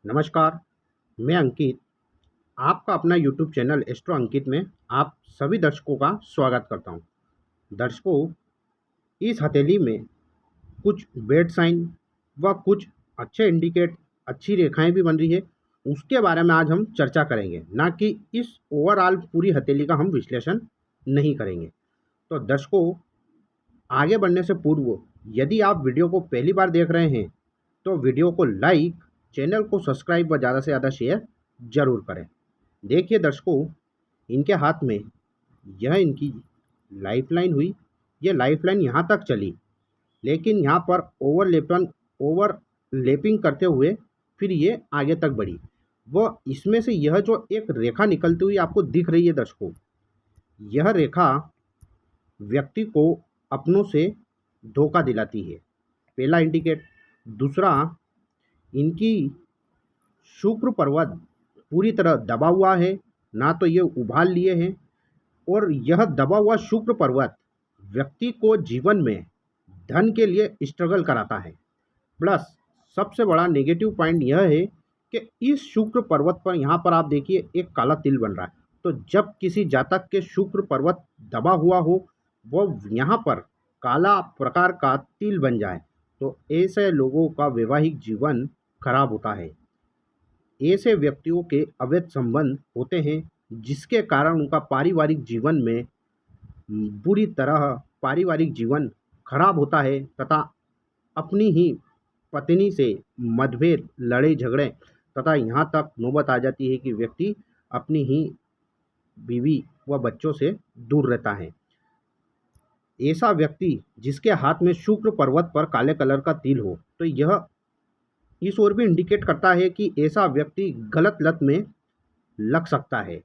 नमस्कार, मैं अंकित, आपका अपना यूट्यूब चैनल एस्ट्रो अंकित में आप सभी दर्शकों का स्वागत करता हूं। दर्शकों, इस हथेली में कुछ बैड साइन व कुछ अच्छे इंडिकेट अच्छी रेखाएं भी बन रही है, उसके बारे में आज हम चर्चा करेंगे, ना कि इस ओवरऑल पूरी हथेली का हम विश्लेषण नहीं करेंगे। तो दर्शकों, आगे बढ़ने से पूर्व यदि आप वीडियो को पहली बार देख रहे हैं तो वीडियो को लाइक, चैनल को सब्सक्राइब व ज़्यादा से ज़्यादा शेयर जरूर करें। देखिए दर्शकों, इनके हाथ में यह इनकी लाइफलाइन हुई। ये लाइफलाइन यहाँ तक चली, लेकिन यहाँ पर ओवरलैपिंग करते हुए फिर ये आगे तक बढ़ी। वो इसमें से यह जो एक रेखा निकलती हुई आपको दिख रही है दर्शकों, यह रेखा व्यक्ति को अपनों से धोखा दिलाती है, पहला इंडिकेट। दूसरा, इनकी शुक्र पर्वत पूरी तरह दबा हुआ है, ना तो ये उभार लिए हैं, और यह दबा हुआ शुक्र पर्वत व्यक्ति को जीवन में धन के लिए स्ट्रगल कराता है। प्लस सबसे बड़ा नेगेटिव पॉइंट यह है कि इस शुक्र पर्वत पर यहाँ पर आप देखिए एक काला तिल बन रहा है। तो जब किसी जातक के शुक्र पर्वत दबा हुआ हो, वो यहाँ पर काला प्रकार का तिल बन जाए, तो ऐसे लोगों का वैवाहिक जीवन खराब होता है। ऐसे व्यक्तियों के अवैध संबंध होते हैं, जिसके कारण उनका पारिवारिक जीवन में बुरी तरह पारिवारिक जीवन खराब होता है तथा अपनी ही पत्नी से मतभेद, लड़ाई झगड़े तथा यहाँ तक नौबत आ जाती है कि व्यक्ति अपनी ही बीवी व बच्चों से दूर रहता है। ऐसा व्यक्ति जिसके हाथ में शुक्र पर्वत पर काले कलर का तिल हो, तो यह इस ओर भी इंडिकेट करता है कि ऐसा व्यक्ति गलत लत में लग सकता है।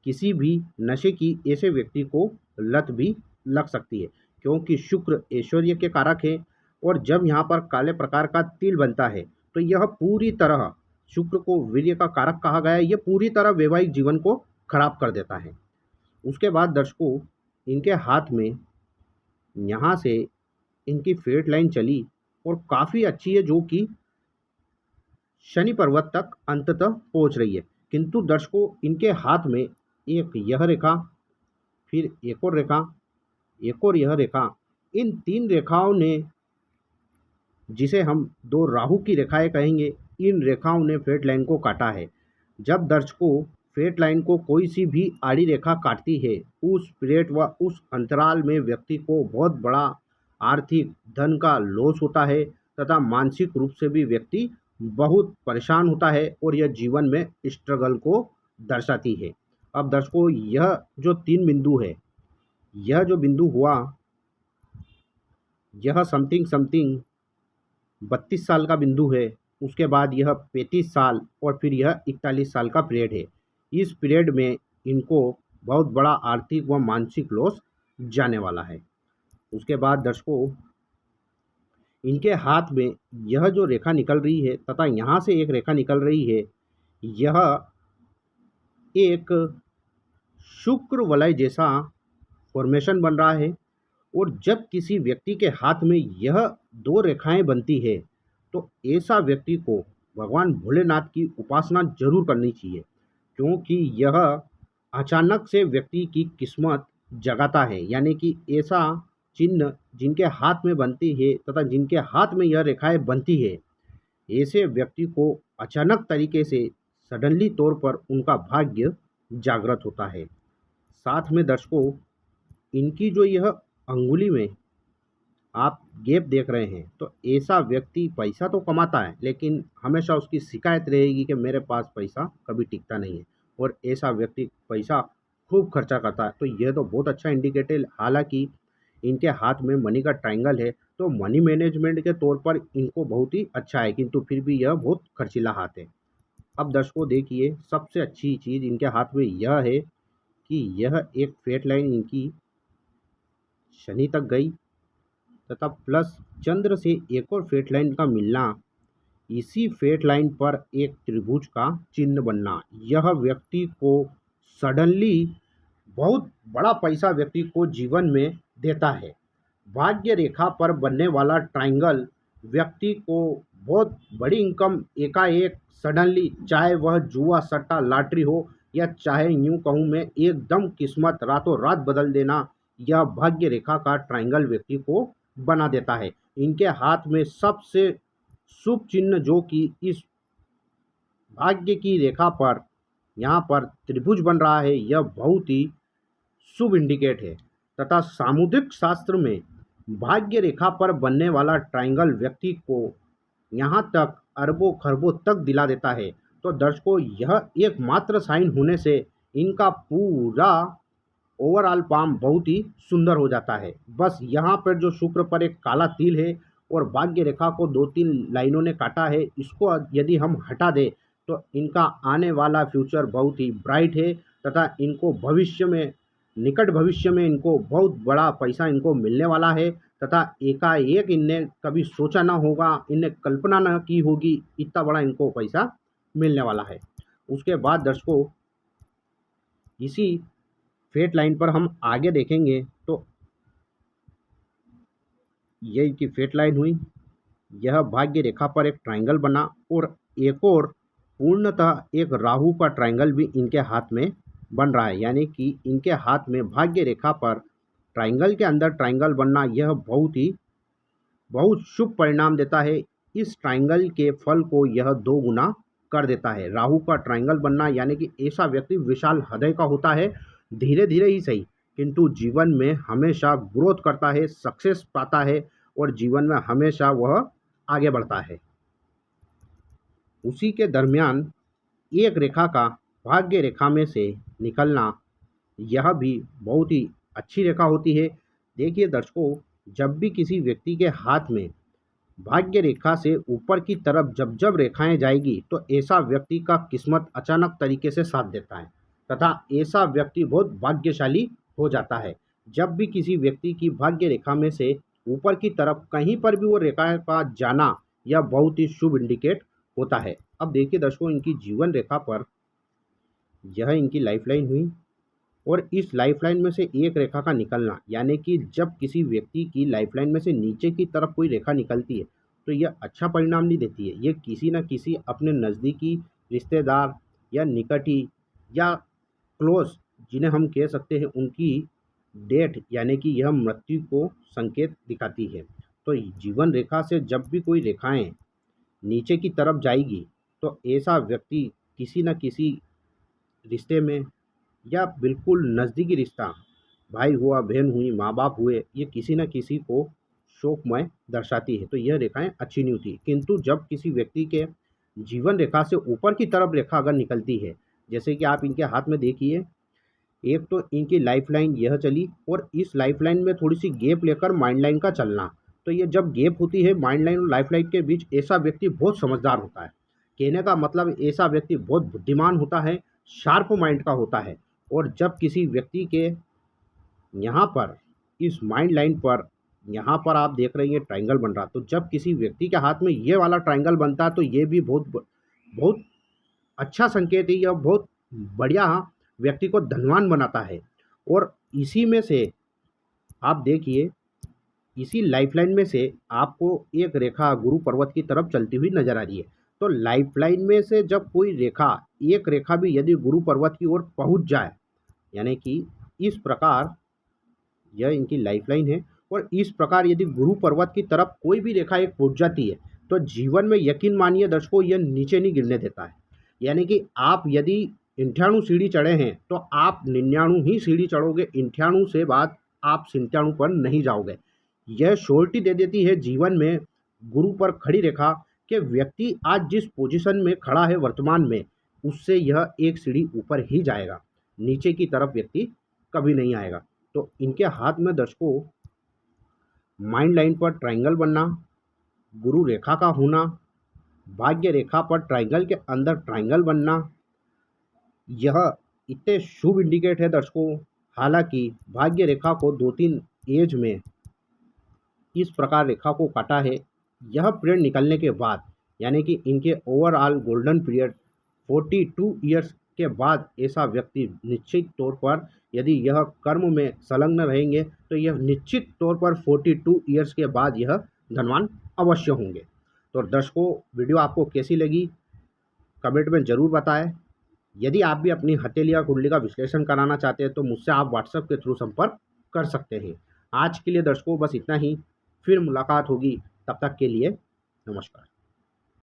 किसी भी नशे की ऐसे व्यक्ति को लत भी लग सकती है, क्योंकि शुक्र ऐश्वर्य के कारक है, और जब यहाँ पर काले प्रकार का तिल बनता है तो यह पूरी तरह, शुक्र को वीर्य का कारक कहा गया है, यह पूरी तरह वैवाहिक जीवन को खराब कर देता है। उसके बाद दर्शकों, इनके हाथ में यहाँ से इनकी फेट लाइन चली और काफ़ी अच्छी है, जो कि शनि पर्वत तक अंततः पहुंच रही है। किंतु दर्शकों, इनके हाथ में एक यह रेखा, फिर एक और रेखा, एक और यह रेखा, इन तीन रेखाओं ने, जिसे हम दो राहु की रेखाएं कहेंगे, इन रेखाओं ने फेट लाइन को काटा है। जब दर्शकों फेट लाइन को कोई सी भी आड़ी रेखा काटती है, उस पीरियड व उस अंतराल में व्यक्ति को बहुत बड़ा आर्थिक धन का लॉस होता है तथा मानसिक रूप से भी व्यक्ति बहुत परेशान होता है, और यह जीवन में स्ट्रगल को दर्शाती है। अब दर्शकों, यह जो तीन बिंदु है, यह जो बिंदु हुआ, यह समथिंग 32 साल का बिंदु है। उसके बाद यह 35 साल और फिर यह 41 साल का पीरियड है। इस पीरियड में इनको बहुत बड़ा आर्थिक व मानसिक लॉस जाने वाला है। उसके बाद दर्शकों, इनके हाथ में यह जो रेखा निकल रही है तथा यहाँ से एक रेखा निकल रही है, यह एक शुक्र वलय जैसा फॉर्मेशन बन रहा है। और जब किसी व्यक्ति के हाथ में यह दो रेखाएं बनती है, तो ऐसा व्यक्ति को भगवान भोलेनाथ की उपासना जरूर करनी चाहिए, क्योंकि यह अचानक से व्यक्ति की किस्मत जगाता है। यानी कि ऐसा चिन्ह जिनके हाथ में बनती है तथा जिनके हाथ में यह रेखाएं बनती है, ऐसे व्यक्ति को अचानक तरीके से सडनली तौर पर उनका भाग्य जागृत होता है। साथ में दर्शकों, इनकी जो यह अंगुली में आप गैप देख रहे हैं, तो ऐसा व्यक्ति पैसा तो कमाता है, लेकिन हमेशा उसकी शिकायत रहेगी कि मेरे पास पैसा कभी टिकता नहीं है, और ऐसा व्यक्ति पैसा खूब खर्चा करता है। तो यह तो बहुत अच्छा इंडिकेटर है। हालांकि इनके हाथ में मनी का ट्रायंगल है, तो मनी मैनेजमेंट के तौर पर इनको बहुत ही अच्छा है, किंतु फिर भी यह बहुत खर्चीला हाथ है। अब दर्शकों देखिए, सबसे अच्छी चीज़ इनके हाथ में यह है कि यह एक फेट लाइन इनकी शनि तक गई, तथा प्लस चंद्र से एक और फेट लाइन का मिलना, इसी फेट लाइन पर एक त्रिभुज का चिन्ह बनना, यह व्यक्ति को सडनली बहुत बड़ा पैसा व्यक्ति को जीवन में देता है। भाग्य रेखा पर बनने वाला ट्रायंगल व्यक्ति को बहुत बड़ी इनकम एकाएक सडनली, चाहे वह जुआ सट्टा लॉटरी हो या चाहे यूं कहूँ मैं एकदम किस्मत रातों रात बदल देना, यह भाग्य रेखा का ट्रायंगल व्यक्ति को बना देता है। इनके हाथ में सबसे शुभ चिन्ह जो कि इस भाग्य की रेखा पर यहाँ पर त्रिभुज बन रहा है, यह बहुत ही शुभ इंडिकेट है तथा सामुद्रिक शास्त्र में भाग्य रेखा पर बनने वाला ट्रायंगल व्यक्ति को यहाँ तक अरबों खरबों तक दिला देता है। तो दर्शकों, यह एकमात्र साइन होने से इनका पूरा ओवरऑल पाम बहुत ही सुंदर हो जाता है। बस यहाँ पर जो शुक्र पर एक काला तिल है और भाग्य रेखा को 2-3 लाइनों ने काटा है, इसको यदि हम हटा दें तो इनका आने वाला फ्यूचर बहुत ही ब्राइट है तथा इनको भविष्य में, निकट भविष्य में इनको बहुत बड़ा पैसा इनको मिलने वाला है तथा एकाएक इनने कभी सोचा ना होगा, इनने कल्पना ना की होगी, इतना बड़ा इनको पैसा मिलने वाला है। उसके बाद दर्शकों, इसी फेट लाइन पर हम आगे देखेंगे तो ये इनकी फेट लाइन हुई, यह भाग्य रेखा पर एक ट्रायंगल बना और एक और पूर्णतः एक राहु का ट्रायंगल भी इनके हाथ में बन रहा है। यानी कि इनके हाथ में भाग्य रेखा पर ट्रायंगल के अंदर ट्रायंगल बनना यह बहुत शुभ परिणाम देता है। इस ट्रायंगल के फल को यह 2 गुना कर देता है। राहु का ट्रायंगल बनना यानी कि ऐसा व्यक्ति विशाल हृदय का होता है, धीरे धीरे ही सही किंतु जीवन में हमेशा ग्रोथ करता है, सक्सेस पाता है और जीवन में हमेशा वह आगे बढ़ता है। उसी के दरमियान एक रेखा का भाग्य रेखा में से निकलना यह भी बहुत ही अच्छी रेखा होती है। देखिए दर्शकों, जब भी किसी व्यक्ति के हाथ में भाग्य रेखा से ऊपर की तरफ जब जब रेखाएं जाएगी तो ऐसा व्यक्ति का किस्मत अचानक तरीके से साथ देता है तथा ऐसा व्यक्ति बहुत भाग्यशाली हो जाता है। जब भी किसी व्यक्ति की भाग्य रेखा में से ऊपर की तरफ कहीं पर भी वो रेखा का जाना यह बहुत ही शुभ इंडिकेट होता है। अब देखिए दर्शकों, इनकी जीवन रेखा पर यह इनकी लाइफ लाइन हुई और इस लाइफलाइन में से एक रेखा का निकलना, यानी कि जब किसी व्यक्ति की लाइफलाइन में से नीचे की तरफ कोई रेखा निकलती है तो यह अच्छा परिणाम नहीं देती है। ये किसी न किसी अपने नज़दीकी रिश्तेदार या निकटी या क्लोज, जिन्हें हम कह सकते हैं, उनकी डेथ यानी कि यह मृत्यु को संकेत दिखाती है। तो जीवन रेखा से जब भी कोई रेखाएं नीचे की तरफ जाएगी तो ऐसा व्यक्ति किसी न किसी रिश्ते में या बिल्कुल नज़दीकी रिश्ता, भाई हुआ, बहन हुई, माँ बाप हुए, ये किसी न किसी को शोकमय दर्शाती है। तो यह रेखाएं अच्छी नहीं होती। किंतु जब किसी व्यक्ति के जीवन रेखा से ऊपर की तरफ रेखा अगर निकलती है, जैसे कि आप इनके हाथ में देखिए, एक तो इनकी लाइफ लाइन यह चली और इस लाइफ लाइन में थोड़ी सी गैप लेकर माइंड लाइन का चलना। तो ये जब गैप होती है माइंड लाइन और लाइफ लाइन के बीच, ऐसा व्यक्ति बहुत समझदार होता है। कहने का मतलब ऐसा व्यक्ति बहुत बुद्धिमान होता है, शार्प माइंड का होता है। और जब किसी व्यक्ति के यहाँ पर इस माइंड लाइन पर, यहाँ पर आप देख रहे हैं ट्रायंगल बन रहा, तो जब किसी व्यक्ति के हाथ में ये वाला ट्रायंगल बनता है तो ये भी बहुत अच्छा संकेत है। यह बहुत बढ़िया व्यक्ति को धनवान बनाता है। और इसी में से आप देखिए, इसी लाइफलाइन में से आपको एक रेखा गुरु पर्वत की तरफ चलती हुई नजर आ रही है। तो लाइफलाइन में से जब कोई रेखा, एक रेखा भी यदि गुरु पर्वत की ओर पहुंच जाए, यानी कि इस प्रकार यह इनकी लाइफलाइन है और इस प्रकार यदि गुरु पर्वत की तरफ कोई भी रेखा एक पहुंच जाती है तो जीवन में यकीन मानिए दर्शकों, यह नीचे नहीं गिरने देता है। यानी कि आप यदि 98 सीढ़ी चढ़े हैं तो आप 99 ही सीढ़ी चढ़ोगे, 98 से बाद आप 97 पर नहीं जाओगे। यह श्योरिटी दे देती है जीवन में गुरु पर खड़ी रेखा कि व्यक्ति आज जिस पोजीशन में खड़ा है वर्तमान में, उससे यह एक सीढ़ी ऊपर ही जाएगा, नीचे की तरफ व्यक्ति कभी नहीं आएगा। तो इनके हाथ में दर्शकों माइंड लाइन पर ट्रायंगल बनना, गुरु रेखा का होना, भाग्य रेखा पर ट्रायंगल के अंदर ट्रायंगल बनना, यह इतने शुभ इंडिकेट है दर्शकों। हालांकि भाग्य रेखा को 2-3 एज में इस प्रकार रेखा को काटा है। यह पीरियड निकलने के बाद, यानी कि इनके ओवरऑल गोल्डन पीरियड 42 ईयर्स के बाद, ऐसा व्यक्ति निश्चित तौर पर यदि यह कर्म में संलग्न रहेंगे तो यह निश्चित तौर पर 42 ईयर्स के बाद यह धनवान अवश्य होंगे। तो दर्शकों, वीडियो आपको कैसी लगी कमेंट में ज़रूर बताएं। यदि आप भी अपनी हथेली या कुंडली का विश्लेषण कराना चाहते हैं तो मुझसे आप व्हाट्सएप के थ्रू संपर्क कर सकते हैं। आज के लिए दर्शकों बस इतना ही, फिर मुलाकात होगी, तब तक के लिए नमस्कार।